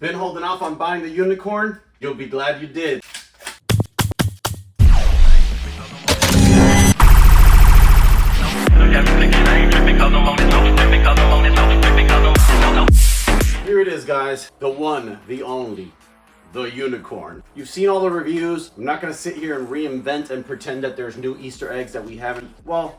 Been holding off on buying the unicorn? You'll be glad you did. Here it is, guys. The one, the only, the unicorn. You've seen all the reviews. I'm not gonna sit here and reinvent and pretend that there's new Easter eggs that we haven't. Well,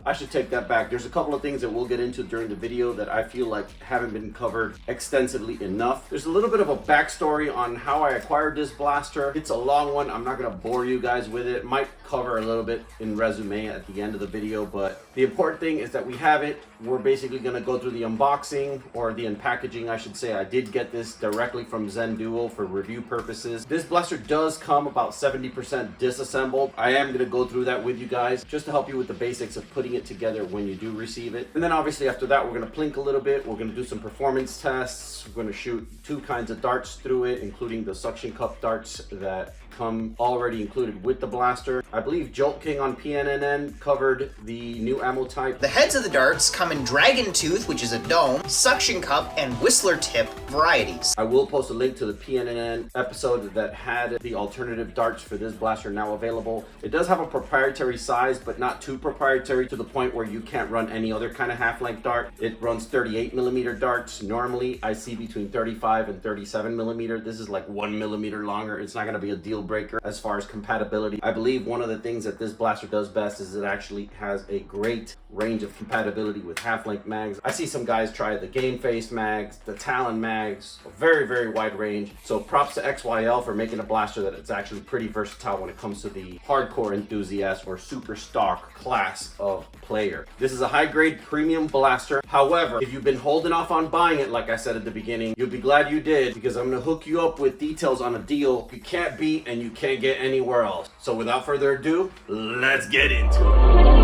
I should take that back. There's a couple of things that we'll get into during the video that I feel like haven't been covered extensively enough. There's a little bit of a backstory on how I acquired this blaster. It's a long one. I'm not gonna bore you guys with it. Might cover a little bit in resume at the end of the video, but the important thing is that we have it. We're basically gonna go through the unboxing, or the unpackaging, I should say. I did get this directly from Zen Duo for review purposes. This blaster does come about 70% disassembled. I am gonna go through that with you guys just to help you with the basics of putting it together when you do receive it. And then obviously after that, we're gonna plink a little bit. We're gonna do some performance tests. We're gonna shoot 2 kinds of darts through it, including the suction cup darts that come already included with the blaster. I believe Jolt King on PNNN covered the new ammo type. The heads of the darts come in Dragon Tooth, which is a dome, suction cup, and Whistler tip varieties. I will post a link to the PNNN episode that had the alternative darts for this blaster now available. It does have a proprietary size, but not too proprietary to the point where you can't run any other kind of half-length dart. It runs 38mm darts. Normally, I see between 35 and 37mm. This is like 1mm longer. It's not going to be a deal breaker as far as compatibility. I believe one of the things that this blaster does best is it actually has a great range of compatibility with half-length mags. I see some guys try the game face mags, the Talon mags, a very, very wide range. So props to XYL for making a blaster that it's actually pretty versatile when it comes to the hardcore enthusiast or super stock class of player. This is a high-grade premium blaster. However, if you've been holding off on buying it, like I said at the beginning, you'll be glad you did, because I'm gonna hook you up with details on a deal you can't beat and you can't get anywhere else. So without further ado, let's get into it.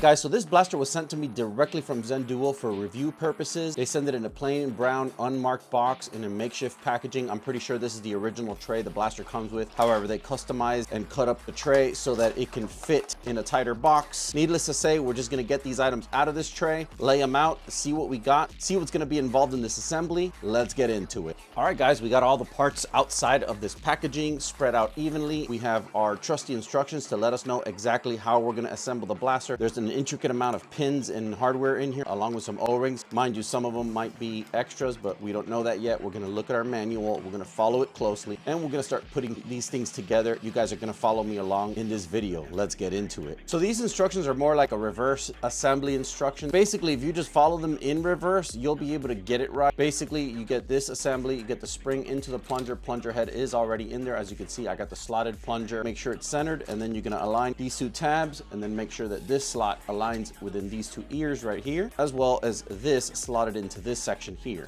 Guys, so this blaster was sent to me directly from Zen Duo for review purposes. They send it in a plain brown unmarked box in a makeshift packaging. I'm pretty sure this is the original tray the blaster comes with. However, they customized and cut up the tray so that it can fit in a tighter box. Needless to say, we're just gonna get these items out of this tray, lay them out, see what we got, see what's gonna be involved in this assembly. Let's get into it. All right, guys, we got all the parts outside of this packaging spread out evenly. We have our trusty instructions to let us know exactly how we're gonna assemble the blaster. There's an intricate amount of pins and hardware in here, along with some O-rings. Mind you, some of them might be extras, but we don't know that yet. We're gonna look at our manual, we're gonna follow it closely, and we're gonna start putting these things together. You guys are gonna follow me along in this video. Let's get into it. So these instructions are more like a reverse assembly instruction. Basically, if you just follow them in reverse, you'll be able to get it right. Basically, you get this assembly, you get the spring into the plunger. Plunger head is already in there. As you can see, I got the slotted plunger. Make sure it's centered, and then you're gonna align these 2 tabs, and then make sure that this slot aligns within these 2 ears right here, as well as this slotted into this section here.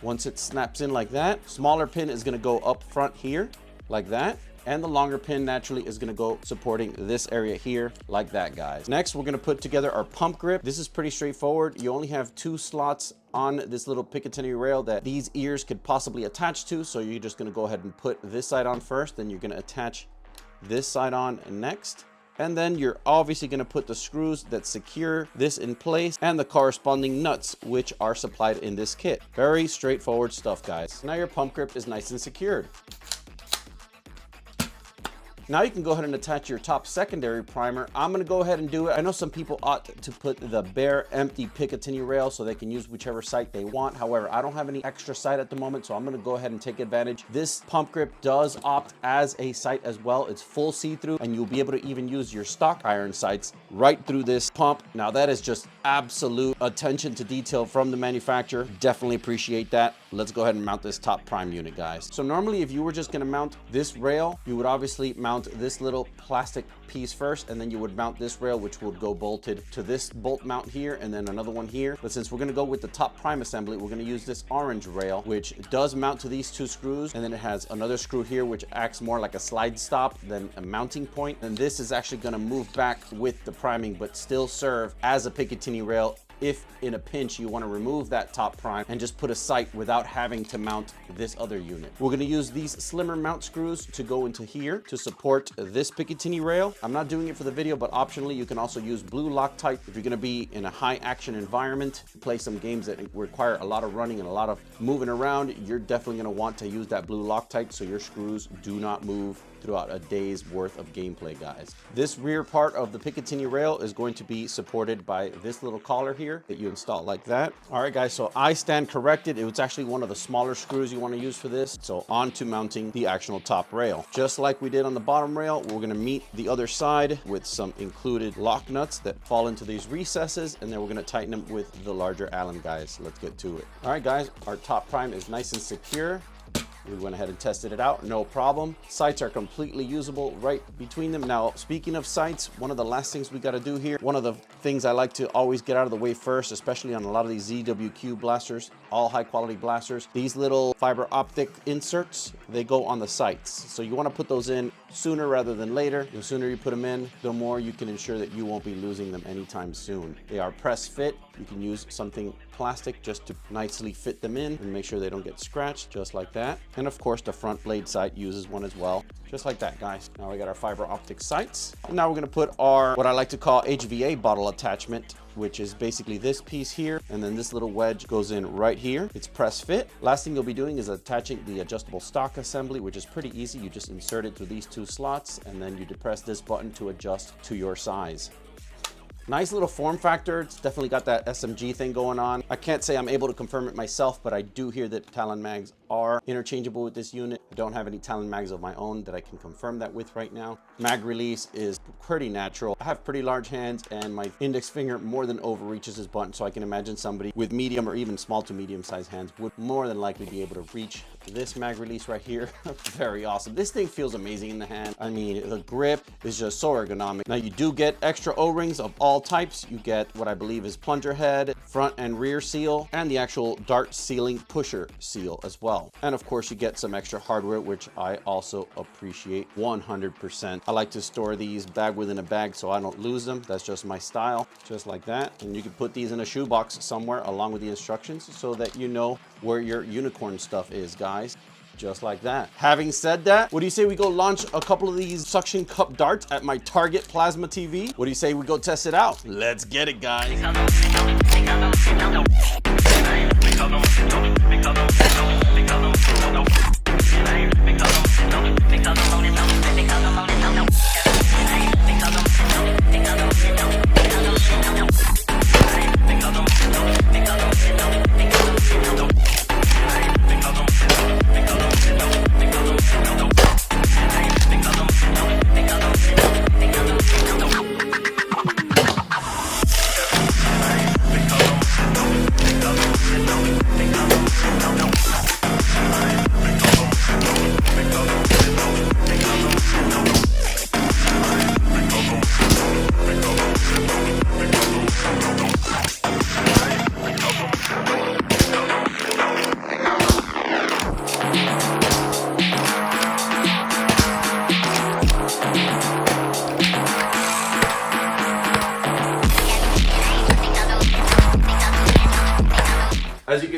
Once it snaps in like that, smaller pin is going to go up front here like that, and the longer pin naturally is going to go supporting this area here like that, guys. Next, we're going to put together our pump grip. This is pretty straightforward. You only have 2 slots on this little Picatinny rail that these ears could possibly attach to, so you're just going to go ahead and put this side on first, then you're going to attach this side on next. And then you're obviously going to put the screws that secure this in place and the corresponding nuts, which are supplied in this kit. Very straightforward stuff, guys. Now your pump grip is nice and secured. Now you can go ahead and attach your top secondary primer. I'm gonna go ahead and do it. I know some people ought to put the bare empty Picatinny rail so they can use whichever sight they want. However, I don't have any extra sight at the moment, so I'm gonna go ahead and take advantage. This pump grip does opt as a sight as well. It's full see-through, and you'll be able to even use your stock iron sights right through this pump. Now that is just absolute attention to detail from the manufacturer. Definitely appreciate that. Let's go ahead and mount this top prime unit, guys. So normally if you were just gonna mount this rail, you would obviously mount this little plastic piece first, and then you would mount this rail, which would go bolted to this bolt mount here, and then another one here. But since we're gonna go with the top prime assembly, we're gonna use this orange rail, which does mount to these two screws, and then it has another screw here, which acts more like a slide stop than a mounting point. And this is actually gonna move back with the priming, but still serve as a Picatinny rail if in a pinch you want to remove that top prime and just put a sight without having to mount this other unit. We're going to use these slimmer mount screws to go into here to support this Picatinny rail. I'm not doing it for the video, but optionally you can also use blue Loctite if you're going to be in a high action environment, play some games that require a lot of running and a lot of moving around. You're definitely going to want to use that blue Loctite so your screws do not move throughout a day's worth of gameplay, guys. This rear part of the Picatinny rail is going to be supported by this little collar here that you install like that. All right, guys, so I stand corrected. It was actually one of the smaller screws you want to use for this. So on to mounting the actual top rail. Just like we did on the bottom rail, we're gonna meet the other side with some included lock nuts that fall into these recesses, and then we're gonna tighten them with the larger Allen, guys. Let's get to it. All right, guys, our top prime is nice and secure. We went ahead and tested it out, no problem. Sights are completely usable right between them. Now, speaking of sights, one of the last things we gotta do here, one of the things I like to always get out of the way first, especially on a lot of these ZWQ blasters, all high quality blasters, these little fiber optic inserts, they go on the sights. So you wanna put those in sooner rather than later. The sooner you put them in, the more you can ensure that you won't be losing them anytime soon. They are press fit. You can use something plastic just to nicely fit them in and make sure they don't get scratched, just like that. And of course, the front blade sight uses one as well, just like that, guys. Now we got our fiber optic sights. And now we're gonna put our, what I like to call HVA bottle attachment, which is basically this piece here, and then this little wedge goes in right here. It's press fit. Last thing you'll be doing is attaching the adjustable stock assembly, which is pretty easy. You just insert it through these two slots, and then you depress this button to adjust to your size. Nice little form factor. It's definitely got that SMG thing going on. I can't say I'm able to confirm it myself, but I do hear that Talon mags are interchangeable with this unit. I don't have any Talon mags of my own that I can confirm that with right now. Mag release is pretty natural. I have pretty large hands, and my index finger more than overreaches this button, so I can imagine somebody with medium or even small to medium sized hands would more than likely be able to reach this mag release right here. Very awesome. This thing feels amazing in the hand. I mean, the grip is just so ergonomic. Now you do get extra O-rings of all types. You get what I believe is plunger head, front and rear seal, and the actual dart sealing pusher seal as well. And of course you get some extra hardware, which I also appreciate 100%. I like to store these bag within a bag so I don't lose them. That's just my style, just like that. And you can put these in a shoebox somewhere along with the instructions so that you know where your unicorn stuff is, guys. Just like that. Having said that, what do you say we go launch a couple of these suction cup darts at my Target plasma TV? What do you say we go test it out? Let's get it, guys.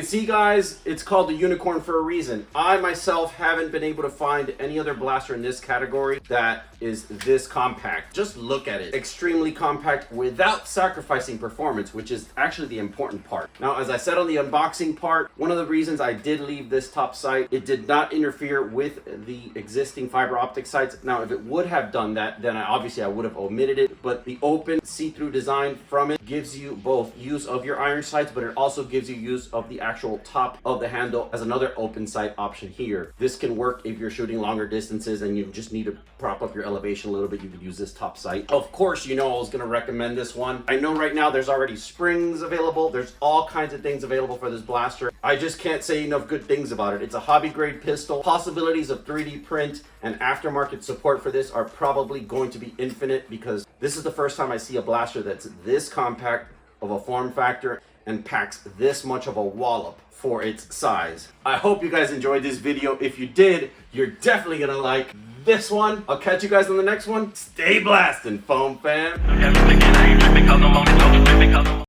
see, guys, it's called the unicorn for a reason. I myself haven't been able to find any other blaster in this category that is this compact. Just look at it. Extremely compact without sacrificing performance, which is actually the important part. Now, as I said on the unboxing part, one of the reasons I did leave this top sight, it did not interfere with the existing fiber optic sights. Now, if it would have done that, then obviously I would have omitted it, but the open see-through design from it gives you both use of your iron sights, but it also gives you use of the actual top of the handle as another open sight option here. This can work if you're shooting longer distances and you just need to prop up your elevation a little bit. You could use this top sight. Of course, you know I was going to recommend this one. I know right now there's already springs available. There's all kinds of things available for this blaster. I just can't say enough good things about it. It's a hobby grade pistol. Possibilities of 3D print and aftermarket support for this are probably going to be infinite, because this is the first time I see a blaster that's this compact of a form factor and packs this much of a wallop for its size. I hope you guys enjoyed this video. If you did, you're definitely gonna like this one. I'll catch you guys on the next one. Stay blasting, foam fam.